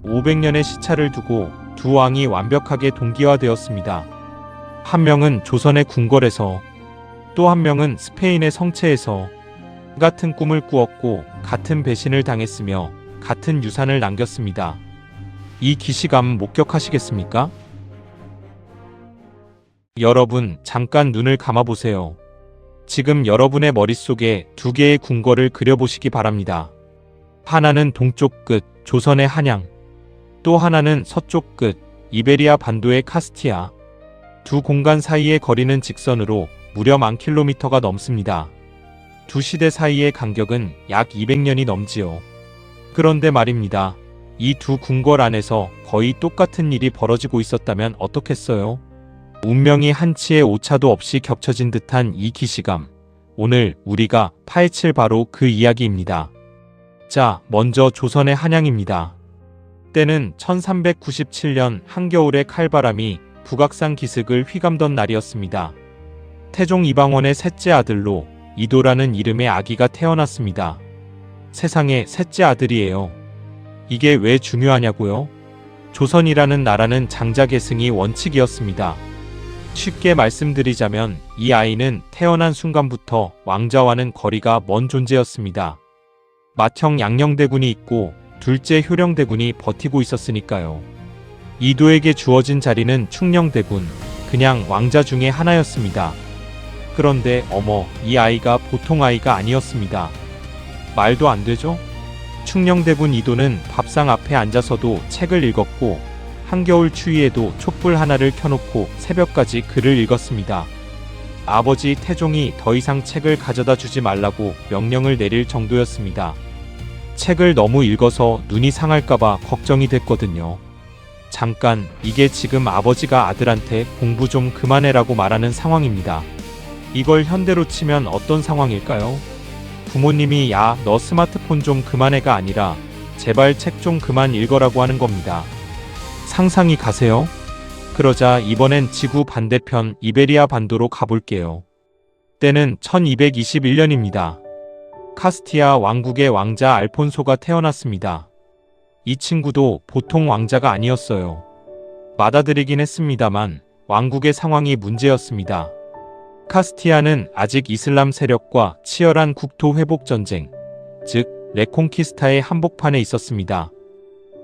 500년의 시차를 두고 두 왕이 완벽하게 동기화되었습니다. 한 명은 조선의 궁궐에서, 또 한 명은 스페인의 성체에서 같은 꿈을 꾸었고 같은 배신을 당했으며 같은 유산을 남겼습니다. 이 기시감 목격하시겠습니까? 여러분, 잠깐 눈을 감아보세요. 지금 여러분의 머릿속에 두 개의 궁궐을 그려보시기 바랍니다. 하나는 동쪽 끝, 조선의 한양, 또 하나는 서쪽 끝, 이베리아 반도의 카스티아. 두 공간 사이의 거리는 직선으로 무려 10,000km가 넘습니다. 두 시대 사이의 간격은 약 200년이 넘지요. 그런데 말입니다. 이 두 궁궐 안에서 거의 똑같은 일이 벌어지고 있었다면 어떻겠어요? 운명이 한치의 오차도 없이 겹쳐진 듯한 이 기시감. 오늘 우리가 파헤칠 바로 그 이야기입니다. 자, 먼저 조선의 한양입니다. 때는 1397년 한겨울의 칼바람이 북악산 기슭을 휘감던 날이었습니다. 태종 이방원의 셋째 아들로 이도라는 이름의 아기가 태어났습니다. 세상에 셋째 아들이에요. 이게 왜 중요하냐고요? 조선이라는 나라는 장자계승이 원칙이었습니다. 쉽게 말씀드리자면 이 아이는 태어난 순간부터 왕자와는 거리가 먼 존재였습니다. 맏형 양녕대군이 있고 둘째 효령대군이 버티고 있었으니까요. 이도에게 주어진 자리는 충녕대군, 그냥 왕자 중에 하나였습니다. 그런데 어머, 이 아이가 보통 아이가 아니었습니다. 말도 안 되죠? 충녕대군 이도는 밥상 앞에 앉아서도 책을 읽었고 한겨울 추위에도 촛불 하나를 켜놓고 새벽까지 글을 읽었습니다. 아버지 태종이 더 이상 책을 가져다 주지 말라고 명령을 내릴 정도였습니다. 책을 너무 읽어서 눈이 상할까봐 걱정이 됐거든요. 잠깐, 이게 지금 아버지가 아들한테 공부 좀 그만해라고 말하는 상황입니다. 이걸 현대로 치면 어떤 상황일까요? 부모님이 야, 너 스마트폰 좀 그만해가 아니라 제발 책 좀 그만 읽어라고 하는 겁니다. 상상이 가세요? 그러자 이번엔 지구 반대편 이베리아 반도로 가볼게요. 때는 1221년입니다. 카스티아 왕국의 왕자 알폰소가 태어났습니다. 이 친구도 보통 왕자가 아니었어요. 맏아들이긴 했습니다만 왕국의 상황이 문제였습니다. 카스티아는 아직 이슬람 세력과 치열한 국토 회복 전쟁, 즉 레콩키스타의 한복판에 있었습니다.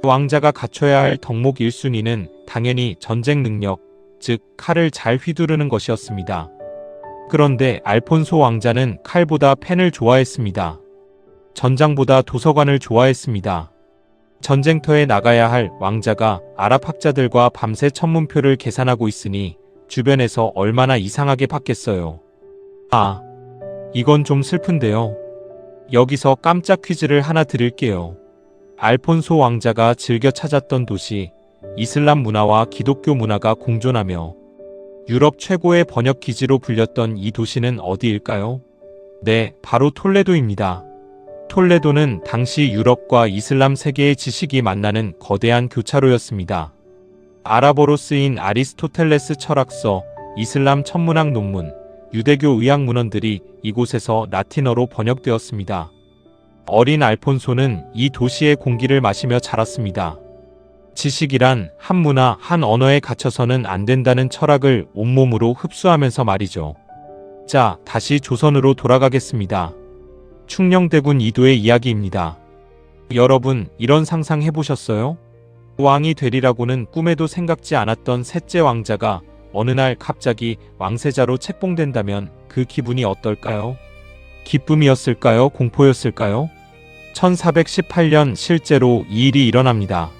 왕자가 갖춰야 할 덕목 1순위는 당연히 전쟁 능력, 즉 칼을 잘 휘두르는 것이었습니다. 그런데 알폰소 왕자는 칼보다 펜을 좋아했습니다. 전장보다 도서관을 좋아했습니다. 전쟁터에 나가야 할 왕자가 아랍 학자들과 밤새 천문표를 계산하고 있으니 주변에서 얼마나 이상하게 봤겠어요. 아, 이건 좀 슬픈데요. 여기서 깜짝 퀴즈를 하나 드릴게요. 알폰소 왕자가 즐겨 찾았던 도시, 이슬람 문화와 기독교 문화가 공존하며 유럽 최고의 번역 기지로 불렸던 이 도시는 어디일까요? 네, 바로 톨레도입니다. 톨레도는 당시 유럽과 이슬람 세계의 지식이 만나는 거대한 교차로였습니다. 아랍어로 쓰인 아리스토텔레스 철학서, 이슬람 천문학 논문, 유대교 의학 문헌들이 이곳에서 라틴어로 번역되었습니다. 어린 알폰소는 이 도시의 공기를 마시며 자랐습니다. 지식이란 한 문화, 한 언어에 갇혀서는 안 된다는 철학을 온몸으로 흡수하면서 말이죠. 자, 다시 조선으로 돌아가겠습니다. 충녕대군 이도의 이야기입니다. 여러분, 이런 상상 해보셨어요? 왕이 되리라고는 꿈에도 생각지 않았던 셋째 왕자가 어느 날 갑자기 왕세자로 책봉된다면 그 기분이 어떨까요? 기쁨이었을까요? 공포였을까요? 1418년 실제로 이 일이 일어납니다.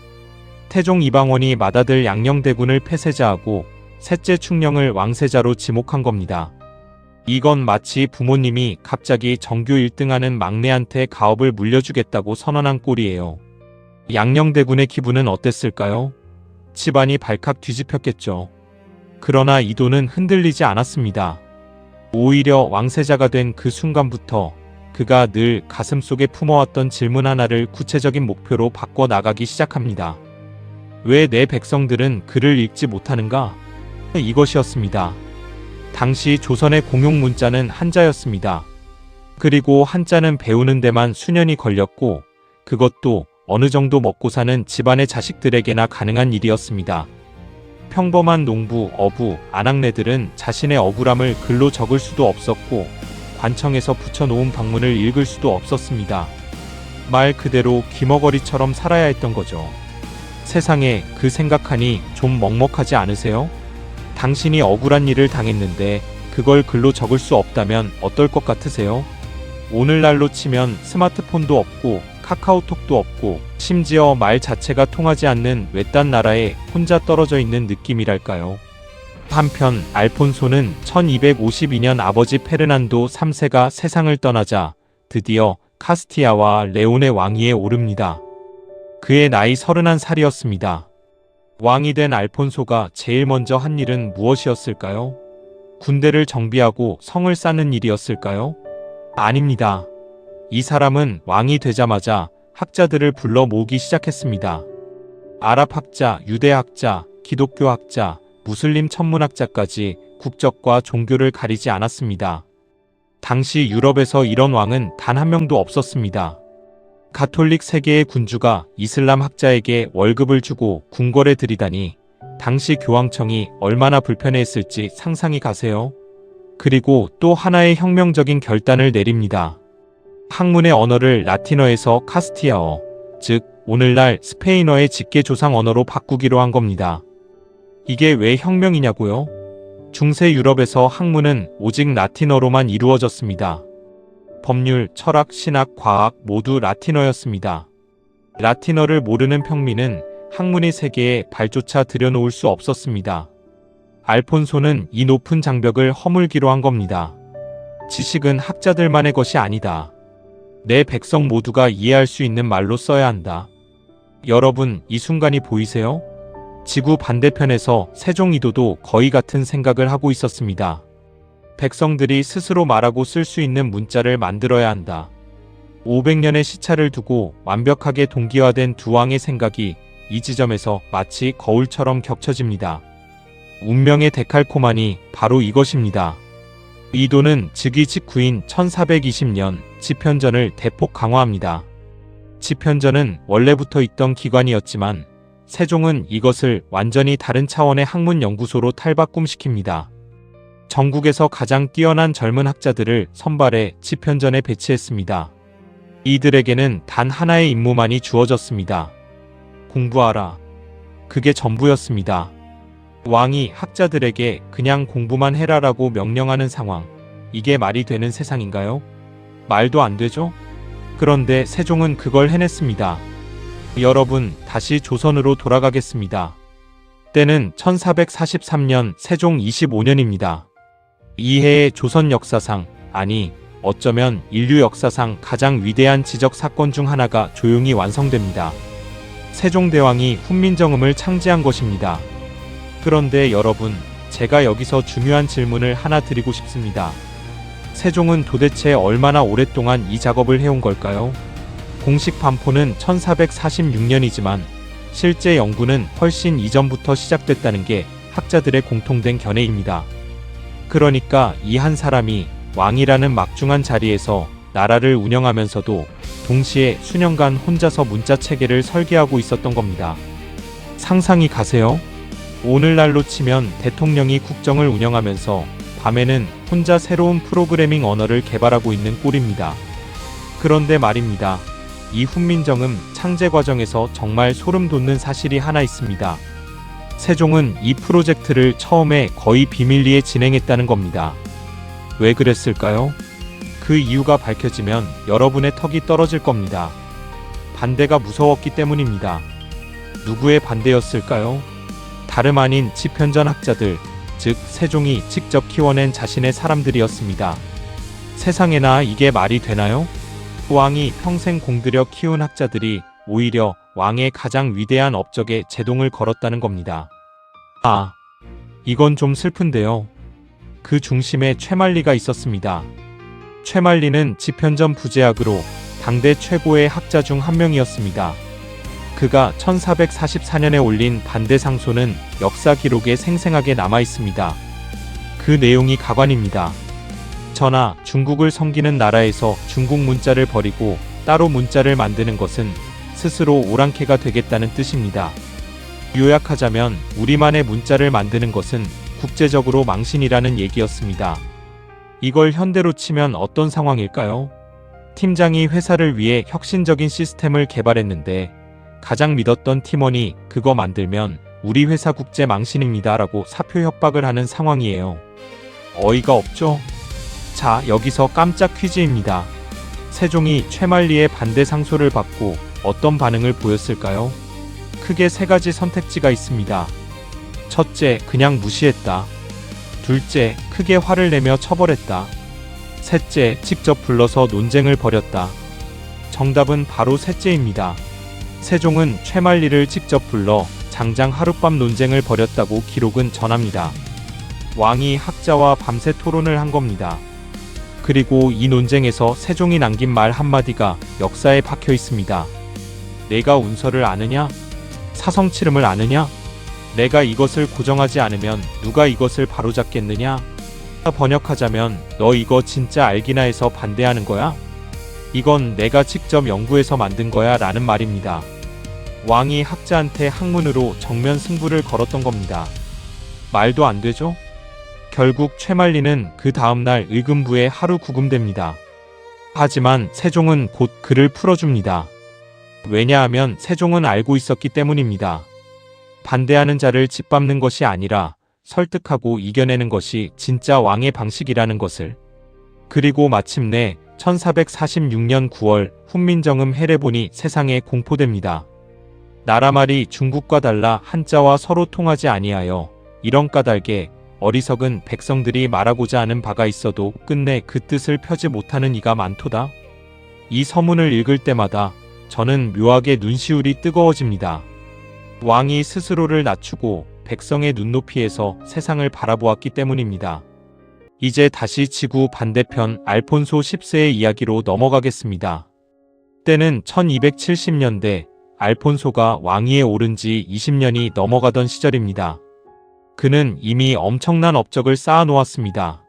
태종 이방원이 맏아들 양녕대군을 폐세자하고 셋째 충녕을 왕세자로 지목한 겁니다. 이건 마치 부모님이 갑자기 전교 1등하는 막내한테 가업을 물려주겠다고 선언한 꼴이에요. 양녕대군의 기분은 어땠을까요? 집안이 발칵 뒤집혔겠죠. 그러나 이도는 흔들리지 않았습니다. 오히려 왕세자가 된 그 순간부터 그가 늘 가슴속에 품어왔던 질문 하나를 구체적인 목표로 바꿔 나가기 시작합니다. 왜 내 백성들은 글을 읽지 못하는가? 이것이었습니다. 당시 조선의 공용 문자는 한자였습니다. 그리고 한자는 배우는 데만 수년이 걸렸고 그것도 어느 정도 먹고 사는 집안의 자식들에게나 가능한 일이었습니다. 평범한 농부, 어부, 아낙네들은 자신의 억울함을 글로 적을 수도 없었고 관청에서 붙여놓은 방문을 읽을 수도 없었습니다. 말 그대로 귀머거리처럼 살아야 했던 거죠. 세상에 그 생각하니 좀 먹먹하지 않으세요? 당신이 억울한 일을 당했는데 그걸 글로 적을 수 없다면 어떨 것 같으세요? 오늘날로 치면 스마트폰도 없고 카카오톡도 없고 심지어 말 자체가 통하지 않는 외딴 나라에 혼자 떨어져 있는 느낌이랄까요. 한편 알폰소는 1252년 아버지 페르난도 3세가 세상을 떠나자 드디어 카스티아와 레온의 왕위에 오릅니다. 그의 나이 31살이었습니다. 왕이 된 알폰소가 제일 먼저 한 일은 무엇이었을까요? 군대를 정비하고 성을 쌓는 일이었을까요? 아닙니다. 이 사람은 왕이 되자마자 학자들을 불러 모으기 시작했습니다. 아랍학자, 유대학자, 기독교학자, 무슬림 천문학자까지 국적과 종교를 가리지 않았습니다. 당시 유럽에서 이런 왕은 단 한 명도 없었습니다. 가톨릭 세계의 군주가 이슬람 학자에게 월급을 주고 궁궐에 들이다니 당시 교황청이 얼마나 불편해했을지 상상이 가세요? 그리고 또 하나의 혁명적인 결단을 내립니다. 학문의 언어를 라틴어에서 카스티아어, 즉 오늘날 스페인어의 직계조상 언어로 바꾸기로 한 겁니다. 이게 왜 혁명이냐고요? 중세 유럽에서 학문은 오직 라틴어로만 이루어졌습니다. 법률, 철학, 신학, 과학 모두 라틴어였습니다. 라틴어를 모르는 평민은 학문의 세계에 발조차 들여놓을 수 없었습니다. 알폰소는 이 높은 장벽을 허물기로 한 겁니다. 지식은 학자들만의 것이 아니다. 내 백성 모두가 이해할 수 있는 말로 써야 한다. 여러분, 이 순간이 보이세요? 지구 반대편에서 세종이도도 거의 같은 생각을 하고 있었습니다. 백성들이 스스로 말하고 쓸 수 있는 문자를 만들어야 한다. 500년의 시차를 두고 완벽하게 동기화된 두 왕의 생각이 이 지점에서 마치 거울처럼 겹쳐집니다. 운명의 데칼코마니 바로 이것입니다. 이도는 즉위 직후인 1420년 집현전을 대폭 강화합니다. 집현전은 원래부터 있던 기관이었지만 세종은 이것을 완전히 다른 차원의 학문 연구소로 탈바꿈시킵니다. 전국에서 가장 뛰어난 젊은 학자들을 선발해 집현전에 배치했습니다. 이들에게는 단 하나의 임무만이 주어졌습니다. 공부하라. 그게 전부였습니다. 왕이 학자들에게 그냥 공부만 해라라고 명령하는 상황. 이게 말이 되는 세상인가요? 말도 안 되죠? 그런데 세종은 그걸 해냈습니다. 여러분, 다시 조선으로 돌아가겠습니다. 때는 1443년 세종 25년입니다. 이해의 조선 역사상, 아니 어쩌면 인류 역사상 가장 위대한 지적 사건 중 하나가 조용히 완성됩니다. 세종대왕이 훈민정음을 창제한 것입니다. 그런데 여러분, 제가 여기서 중요한 질문을 하나 드리고 싶습니다. 세종은 도대체 얼마나 오랫동안 이 작업을 해온 걸까요? 공식 반포는 1446년이지만 실제 연구는 훨씬 이전부터 시작됐다는 게 학자들의 공통된 견해입니다. 그러니까 이 한 사람이 왕이라는 막중한 자리에서 나라를 운영하면서도 동시에 수년간 혼자서 문자 체계를 설계하고 있었던 겁니다. 상상이 가세요? 오늘날로 치면 대통령이 국정을 운영하면서 밤에는 혼자 새로운 프로그래밍 언어를 개발하고 있는 꼴입니다. 그런데 말입니다. 이 훈민정음 창제 과정에서 정말 소름 돋는 사실이 하나 있습니다. 세종은 이 프로젝트를 처음에 거의 비밀리에 진행했다는 겁니다. 왜 그랬을까요? 그 이유가 밝혀지면 여러분의 턱이 떨어질 겁니다. 반대가 무서웠기 때문입니다. 누구의 반대였을까요? 다름 아닌 집현전 학자들, 즉 세종이 직접 키워낸 자신의 사람들이었습니다. 세상에나 이게 말이 되나요? 왕이 평생 공들여 키운 학자들이 오히려 왕의 가장 위대한 업적에 제동을 걸었다는 겁니다. 아, 이건 좀 슬픈데요. 그 중심에 최만리가 있었습니다. 최만리는 집현전 부제학으로 당대 최고의 학자 중 한 명이었습니다. 그가 1444년에 올린 반대상소는 역사 기록에 생생하게 남아 있습니다. 그 내용이 가관입니다. 전하, 중국을 섬기는 나라에서 중국 문자를 버리고 따로 문자를 만드는 것은 스스로 오랑캐가 되겠다는 뜻입니다. 요약하자면 우리만의 문자를 만드는 것은 국제적으로 망신이라는 얘기였습니다. 이걸 현대로 치면 어떤 상황일까요? 팀장이 회사를 위해 혁신적인 시스템을 개발했는데 가장 믿었던 팀원이 그거 만들면 우리 회사 국제 망신입니다 라고 사표 협박을 하는 상황이에요. 어이가 없죠? 자, 여기서 깜짝 퀴즈입니다. 세종이 최만리의 반대 상소를 받고 어떤 반응을 보였을까요? 크게 세 가지 선택지가 있습니다. 첫째, 그냥 무시했다. 둘째, 크게 화를 내며 처벌했다. 셋째, 직접 불러서 논쟁을 벌였다. 정답은 바로 셋째입니다. 세종은 최만리를 직접 불러 장장 하룻밤 논쟁을 벌였다고 기록은 전합니다. 왕이 학자와 밤새 토론을 한 겁니다. 그리고 이 논쟁에서 세종이 남긴 말 한마디가 역사에 박혀 있습니다. 내가 운서를 아느냐? 사성칠음을 아느냐? 내가 이것을 고정하지 않으면 누가 이것을 바로잡겠느냐? 번역하자면 너 이거 진짜 알기나 해서 반대하는 거야? 이건 내가 직접 연구해서 만든 거야 라는 말입니다. 왕이 학자한테 학문으로 정면 승부를 걸었던 겁니다. 말도 안 되죠? 결국 최만리는 그 다음날 의금부에 하루 구금됩니다. 하지만 세종은 곧 그를 풀어줍니다. 왜냐하면 세종은 알고 있었기 때문입니다. 반대하는 자를 짓밟는 것이 아니라 설득하고 이겨내는 것이 진짜 왕의 방식이라는 것을. 그리고 마침내 1446년 9월 훈민정음 해례본이 세상에 공포됩니다. 나라 말이 중국과 달라 한자와 서로 통하지 아니하여 이런 까닭에 어리석은 백성들이 말하고자 하는 바가 있어도 끝내 그 뜻을 펴지 못하는 이가 많도다. 이 서문을 읽을 때마다 저는 묘하게 눈시울이 뜨거워집니다. 왕이 스스로를 낮추고 백성의 눈높이에서 세상을 바라보았기 때문입니다. 이제 다시 지구 반대편 알폰소 10세의 이야기로 넘어가겠습니다. 때는 1270년대 알폰소가 왕위에 오른 지 20년이 넘어가던 시절입니다. 그는 이미 엄청난 업적을 쌓아놓았습니다.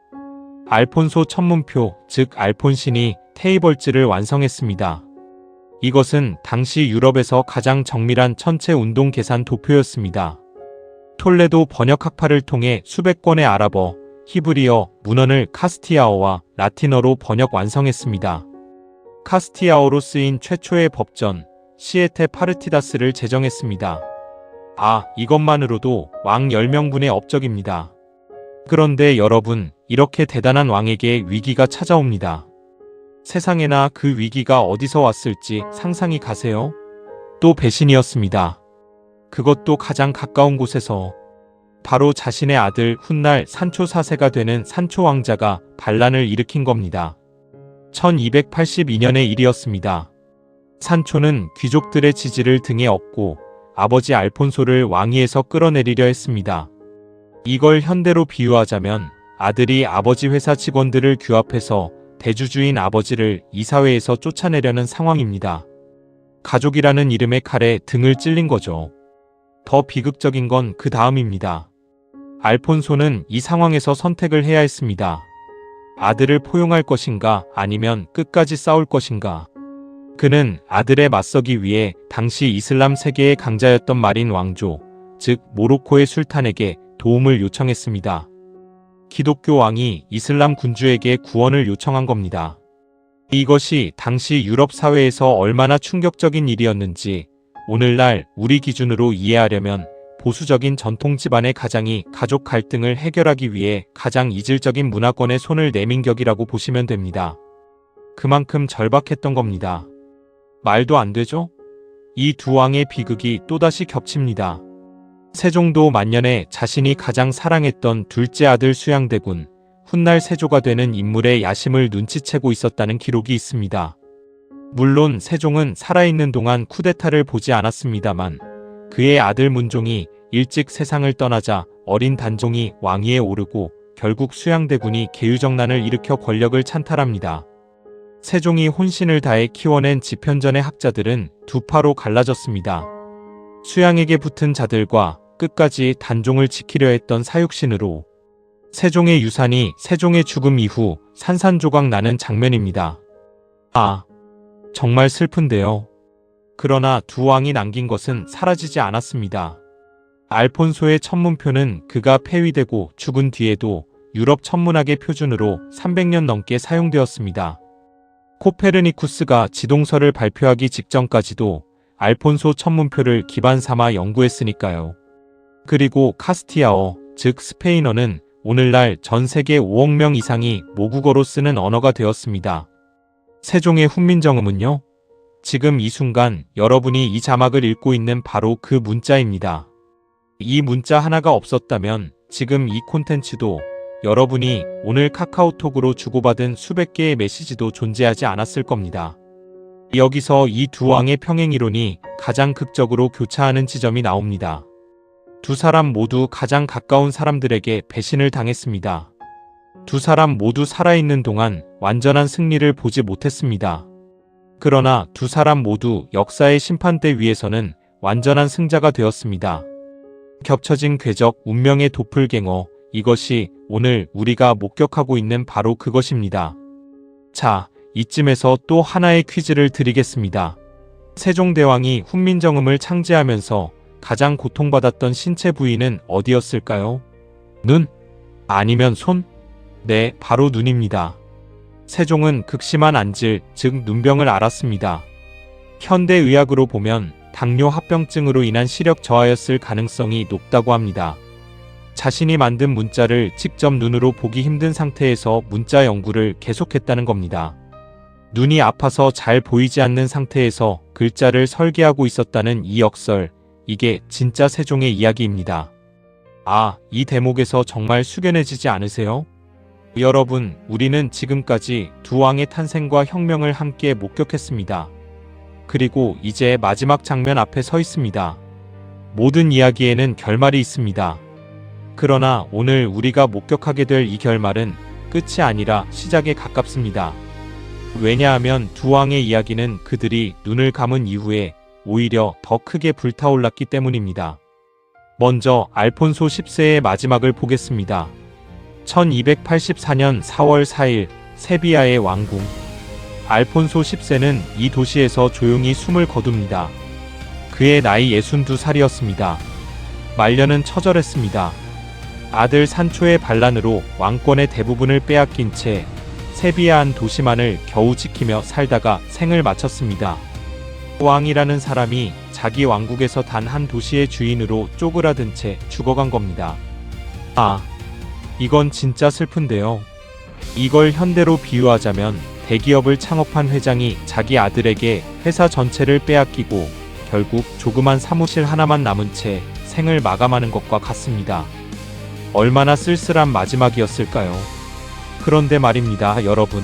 알폰소 천문표, 즉 알폰신이 테이벌즈를 완성했습니다. 이것은 당시 유럽에서 가장 정밀한 천체 운동 계산 도표였습니다. 톨레도 번역학파를 통해 수백 권의 아랍어, 히브리어, 문헌을 카스티아어와 라틴어로 번역 완성했습니다. 카스티아어로 쓰인 최초의 법전, 시에테 파르티다스를 제정했습니다. 이것만으로도 왕 10명분의 업적입니다. 그런데 여러분, 이렇게 대단한 왕에게 위기가 찾아옵니다. 세상에나 그 위기가 어디서 왔을지 상상이 가세요? 또 배신이었습니다. 그것도 가장 가까운 곳에서. 바로 자신의 아들 훗날 산초 4세가 되는 산초 왕자가 반란을 일으킨 겁니다. 1282년의 일이었습니다. 산초는 귀족들의 지지를 등에 업고 아버지 알폰소를 왕위에서 끌어내리려 했습니다. 이걸 현대로 비유하자면 아들이 아버지 회사 직원들을 규합해서 대주주인 아버지를 이사회에서 쫓아내려는 상황입니다. 가족이라는 이름의 칼에 등을 찔린 거죠. 더 비극적인 건 그 다음입니다. 알폰소는 이 상황에서 선택을 해야 했습니다. 아들을 포용할 것인가 아니면 끝까지 싸울 것인가. 그는 아들에 맞서기 위해 당시 이슬람 세계의 강자였던 마린 왕조, 즉 모로코의 술탄에게 도움을 요청했습니다. 기독교 왕이 이슬람 군주에게 구원을 요청한 겁니다. 이것이 당시 유럽 사회에서 얼마나 충격적인 일이었는지 오늘날 우리 기준으로 이해하려면 보수적인 전통 집안의 가장이 가족 갈등을 해결하기 위해 가장 이질적인 문화권에 손을 내민 격이라고 보시면 됩니다. 그만큼 절박했던 겁니다. 말도 안 되죠? 이 두 왕의 비극이 또다시 겹칩니다. 세종도 만년에 자신이 가장 사랑했던 둘째 아들 수양대군, 훗날 세조가 되는 인물의 야심을 눈치채고 있었다는 기록이 있습니다. 물론 세종은 살아있는 동안 쿠데타를 보지 않았습니다만 그의 아들 문종이 일찍 세상을 떠나자 어린 단종이 왕위에 오르고 결국 수양대군이 계유정난을 일으켜 권력을 찬탈합니다. 세종이 혼신을 다해 키워낸 집현전의 학자들은 두 파로 갈라졌습니다. 수양에게 붙은 자들과 끝까지 단종을 지키려 했던 사육신으로. 세종의 유산이 세종의 죽음 이후 산산조각 나는 장면입니다. 정말 슬픈데요. 그러나 두 왕이 남긴 것은 사라지지 않았습니다. 알폰소의 천문표는 그가 폐위되고 죽은 뒤에도 유럽 천문학의 표준으로 300년 넘게 사용되었습니다. 코페르니쿠스가 지동설을 발표하기 직전까지도 알폰소 천문표를 기반 삼아 연구했으니까요. 그리고 카스티아어, 즉 스페인어는 오늘날 전 세계 5억 명 이상이 모국어로 쓰는 언어가 되었습니다. 세종의 훈민정음은요? 지금 이 순간 여러분이 이 자막을 읽고 있는 바로 그 문자입니다. 이 문자 하나가 없었다면 지금 이 콘텐츠도 여러분이 오늘 카카오톡으로 주고받은 수백 개의 메시지도 존재하지 않았을 겁니다. 여기서 이 두 왕의 평행이론이 가장 극적으로 교차하는 지점이 나옵니다. 두 사람 모두 가장 가까운 사람들에게 배신을 당했습니다. 두 사람 모두 살아있는 동안 완전한 승리를 보지 못했습니다. 그러나 두 사람 모두 역사의 심판대 위에서는 완전한 승자가 되었습니다. 겹쳐진 궤적, 운명의 도플갱어, 이것이 오늘 우리가 목격하고 있는 바로 그것입니다. 자, 이쯤에서 또 하나의 퀴즈를 드리겠습니다. 세종대왕이 훈민정음을 창제하면서 가장 고통받았던 신체 부위는 어디였을까요? 눈? 아니면 손? 네, 바로 눈입니다. 세종은 극심한 안질, 즉 눈병을 앓았습니다. 현대의학으로 보면 당뇨 합병증으로 인한 시력 저하였을 가능성이 높다고 합니다. 자신이 만든 문자를 직접 눈으로 보기 힘든 상태에서 문자 연구를 계속했다는 겁니다. 눈이 아파서 잘 보이지 않는 상태에서 글자를 설계하고 있었다는 이 역설, 이게 진짜 세종의 이야기입니다. 아, 이 대목에서 정말 숙연해지지 않으세요? 여러분, 우리는 지금까지 두 왕의 탄생과 혁명을 함께 목격했습니다. 그리고 이제 마지막 장면 앞에 서 있습니다. 모든 이야기에는 결말이 있습니다. 그러나 오늘 우리가 목격하게 될 이 결말은 끝이 아니라 시작에 가깝습니다. 왜냐하면 두 왕의 이야기는 그들이 눈을 감은 이후에 오히려 더 크게 불타올랐기 때문입니다. 먼저 알폰소 10세의 마지막을 보겠습니다. 1284년 4월 4일 세비야의 왕궁. 알폰소 10세는 이 도시에서 조용히 숨을 거둡니다. 그의 나이 62살이었습니다. 말년은 처절했습니다. 아들 산초의 반란으로 왕권의 대부분을 빼앗긴 채 세비야한 도시만을 겨우 지키며 살다가 생을 마쳤습니다. 왕이라는 사람이 자기 왕국에서 단 한 도시의 주인으로 쪼그라든 채 죽어간 겁니다. 아, 이건 진짜 슬픈데요. 이걸 현대로 비유하자면 대기업을 창업한 회장이 자기 아들에게 회사 전체를 빼앗기고 결국 조그만 사무실 하나만 남은 채 생을 마감하는 것과 같습니다. 얼마나 쓸쓸한 마지막이었을까요? 그런데 말입니다, 여러분.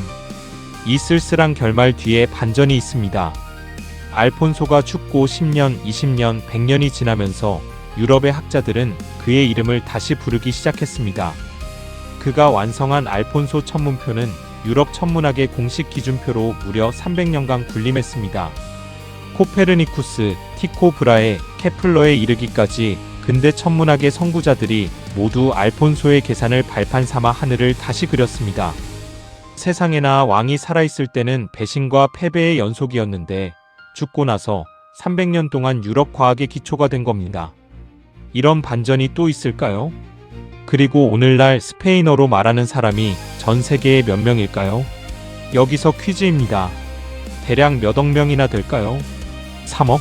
이 쓸쓸한 결말 뒤에 반전이 있습니다. 알폰소가 죽고 10년, 20년, 100년이 지나면서 유럽의 학자들은 그의 이름을 다시 부르기 시작했습니다. 그가 완성한 알폰소 천문표는 유럽 천문학의 공식 기준표로 무려 300년간 군림했습니다. 코페르니쿠스, 티코 브라헤, 케플러에 이르기까지 근대 천문학의 선구자들이 모두 알폰소의 계산을 발판 삼아 하늘을 다시 그렸습니다. 세상에나 왕이 살아있을 때는 배신과 패배의 연속이었는데 죽고 나서 300년 동안 유럽 과학의 기초가 된 겁니다. 이런 반전이 또 있을까요? 그리고 오늘날 스페인어로 말하는 사람이 전 세계에 몇 명일까요? 여기서 퀴즈입니다. 대략 몇 억 명이나 될까요? 3억?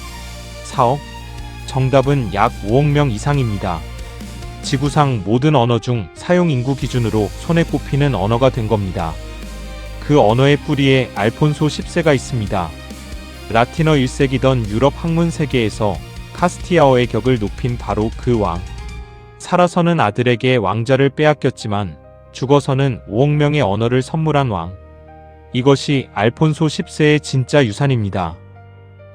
4억? 정답은 약 5억 명 이상입니다. 지구상 모든 언어 중 사용 인구 기준으로 손에 꼽히는 언어가 된 겁니다. 그 언어의 뿌리에 알폰소 10세가 있습니다. 라틴어 1세기던 유럽 학문 세계에서 카스티아어의 격을 높인 바로 그 왕. 살아서는 아들에게 왕자를 빼앗겼지만 죽어서는 5억 명의 언어를 선물한 왕. 이것이 알폰소 10세의 진짜 유산입니다.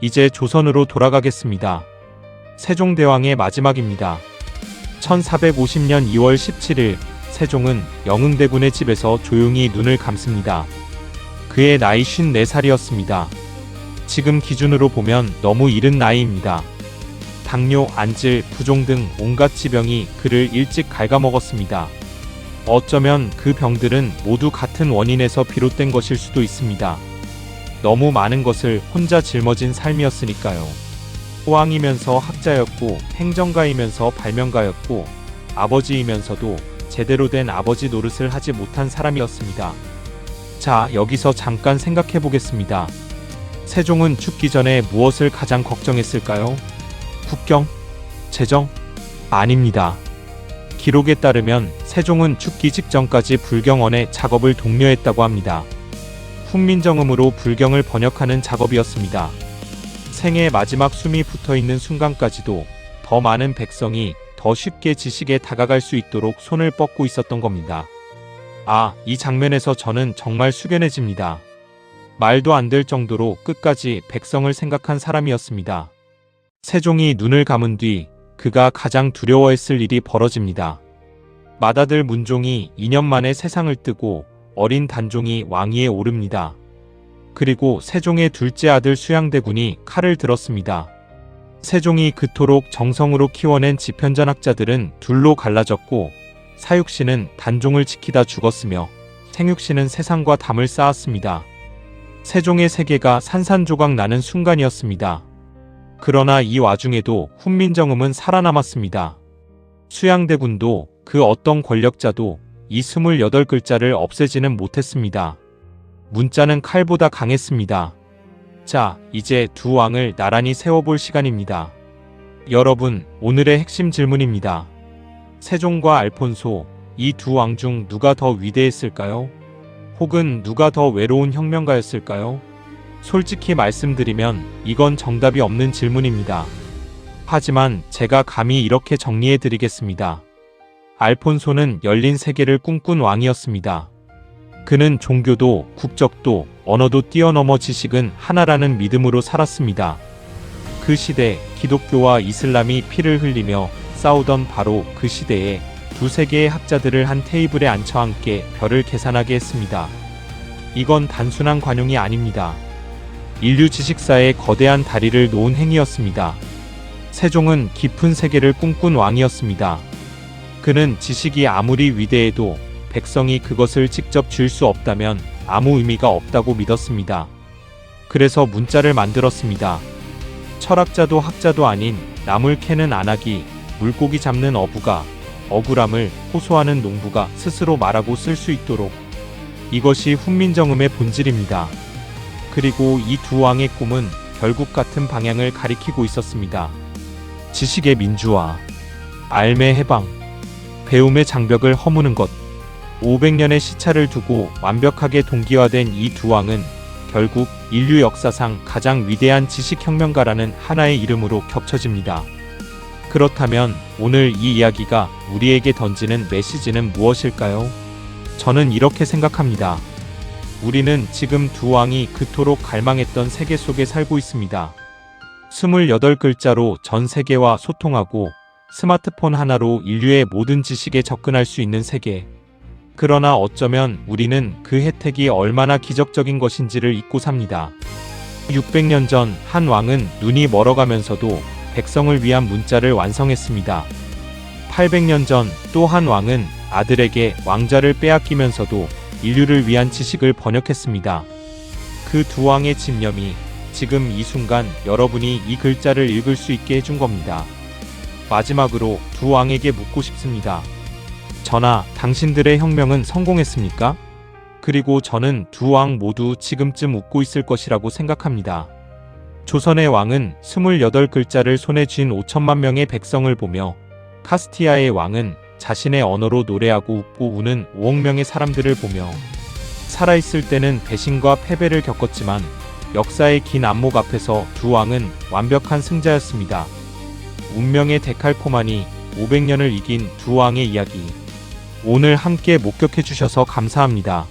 이제 조선으로 돌아가겠습니다. 세종대왕의 마지막입니다. 1450년 2월 17일 세종은 영흥대군의 집에서 조용히 눈을 감습니다. 그의 나이 54살이었습니다. 지금 기준으로 보면 너무 이른 나이입니다. 당뇨, 안질, 부종 등 온갖 지병이 그를 일찍 갉아먹었습니다. 어쩌면 그 병들은 모두 같은 원인에서 비롯된 것일 수도 있습니다. 너무 많은 것을 혼자 짊어진 삶이었으니까요. 호왕이면서 학자였고 행정가이면서 발명가였고 아버지이면서도 제대로 된 아버지 노릇을 하지 못한 사람이었습니다. 자, 여기서 잠깐 생각해 보겠습니다. 세종은 죽기 전에 무엇을 가장 걱정했을까요? 국경? 재정? 아닙니다. 기록에 따르면 세종은 죽기 직전까지 불경원의 작업을 독려했다고 합니다. 훈민정음으로 불경을 번역하는 작업이었습니다. 생의 마지막 숨이 붙어있는 순간까지도 더 많은 백성이 더 쉽게 지식에 다가갈 수 있도록 손을 뻗고 있었던 겁니다. 아, 이 장면에서 저는 정말 숙연해집니다. 말도 안 될 정도로 끝까지 백성을 생각한 사람이었습니다. 세종이 눈을 감은 뒤 그가 가장 두려워했을 일이 벌어집니다. 맏아들 문종이 2년 만에 세상을 뜨고 어린 단종이 왕위에 오릅니다. 그리고 세종의 둘째 아들 수양대군이 칼을 들었습니다. 세종이 그토록 정성으로 키워낸 지편전학자들은 둘로 갈라졌고 사육신은 단종을 지키다 죽었으며 생육신은 세상과 담을 쌓았습니다. 세종의 세계가 산산조각 나는 순간이었습니다. 그러나 이 와중에도 훈민정음은 살아남았습니다. 수양대군도 그 어떤 권력자도 이 28글자를 없애지는 못했습니다. 문자는 칼보다 강했습니다. 자, 이제 두 왕을 나란히 세워볼 시간입니다. 여러분, 오늘의 핵심 질문입니다. 세종과 알폰소, 이 두 왕 중 누가 더 위대했을까요? 혹은 누가 더 외로운 혁명가였을까요? 솔직히 말씀드리면 이건 정답이 없는 질문입니다. 하지만 제가 감히 이렇게 정리해드리겠습니다. 알폰소는 열린 세계를 꿈꾼 왕이었습니다. 그는 종교도 국적도 언어도 뛰어넘어 지식은 하나라는 믿음으로 살았습니다. 그 시대 기독교와 이슬람이 피를 흘리며 싸우던 바로 그 시대에 두 세계의 학자들을 한 테이블에 앉혀 함께 별을 계산하게 했습니다. 이건 단순한 관용이 아닙니다. 인류 지식사의 거대한 다리를 놓은 행위였습니다. 세종은 깊은 세계를 꿈꾼 왕이었습니다. 그는 지식이 아무리 위대해도 백성이 그것을 직접 쥘 수 없다면 아무 의미가 없다고 믿었습니다. 그래서 문자를 만들었습니다. 철학자도 학자도 아닌 나물 캐는 안하기, 물고기 잡는 어부가 억울함을 호소하는 농부가 스스로 말하고 쓸 수 있도록. 이것이 훈민정음의 본질입니다. 그리고 이 두 왕의 꿈은 결국 같은 방향을 가리키고 있었습니다. 지식의 민주화, 알매 해방, 배움의 장벽을 허무는 것. 500년의 시차를 두고 완벽하게 동기화된 이 두 왕은 결국 인류 역사상 가장 위대한 지식혁명가라는 하나의 이름으로 겹쳐집니다. 그렇다면 오늘 이 이야기가 우리에게 던지는 메시지는 무엇일까요? 저는 이렇게 생각합니다. 우리는 지금 두 왕이 그토록 갈망했던 세계 속에 살고 있습니다. 28글자로 전 세계와 소통하고 스마트폰 하나로 인류의 모든 지식에 접근할 수 있는 세계. 그러나 어쩌면 우리는 그 혜택이 얼마나 기적적인 것인지를 잊고 삽니다. 600년 전 한 왕은 눈이 멀어가면서도 백성을 위한 문자를 완성했습니다. 800년 전 또 한 왕은 아들에게 왕자를 빼앗기면서도 인류를 위한 지식을 번역했습니다. 그 두 왕의 집념이 지금 이 순간 여러분이 이 글자를 읽을 수 있게 해준 겁니다. 마지막으로 두 왕에게 묻고 싶습니다. 저나 당신들의 혁명은 성공했습니까? 그리고 저는 두 왕 모두 지금쯤 웃고 있을 것이라고 생각합니다. 조선의 왕은 28글자를 손에 쥔 5천만 명의 백성을 보며 카스티아의 왕은 자신의 언어로 노래하고 웃고 우는 5억 명의 사람들을 보며 살아있을 때는 배신과 패배를 겪었지만 역사의 긴 안목 앞에서 두 왕은 완벽한 승자였습니다. 운명의 데칼코마니 500년을 이긴 두 왕의 이야기. 오늘 함께 목격해 주셔서 감사합니다.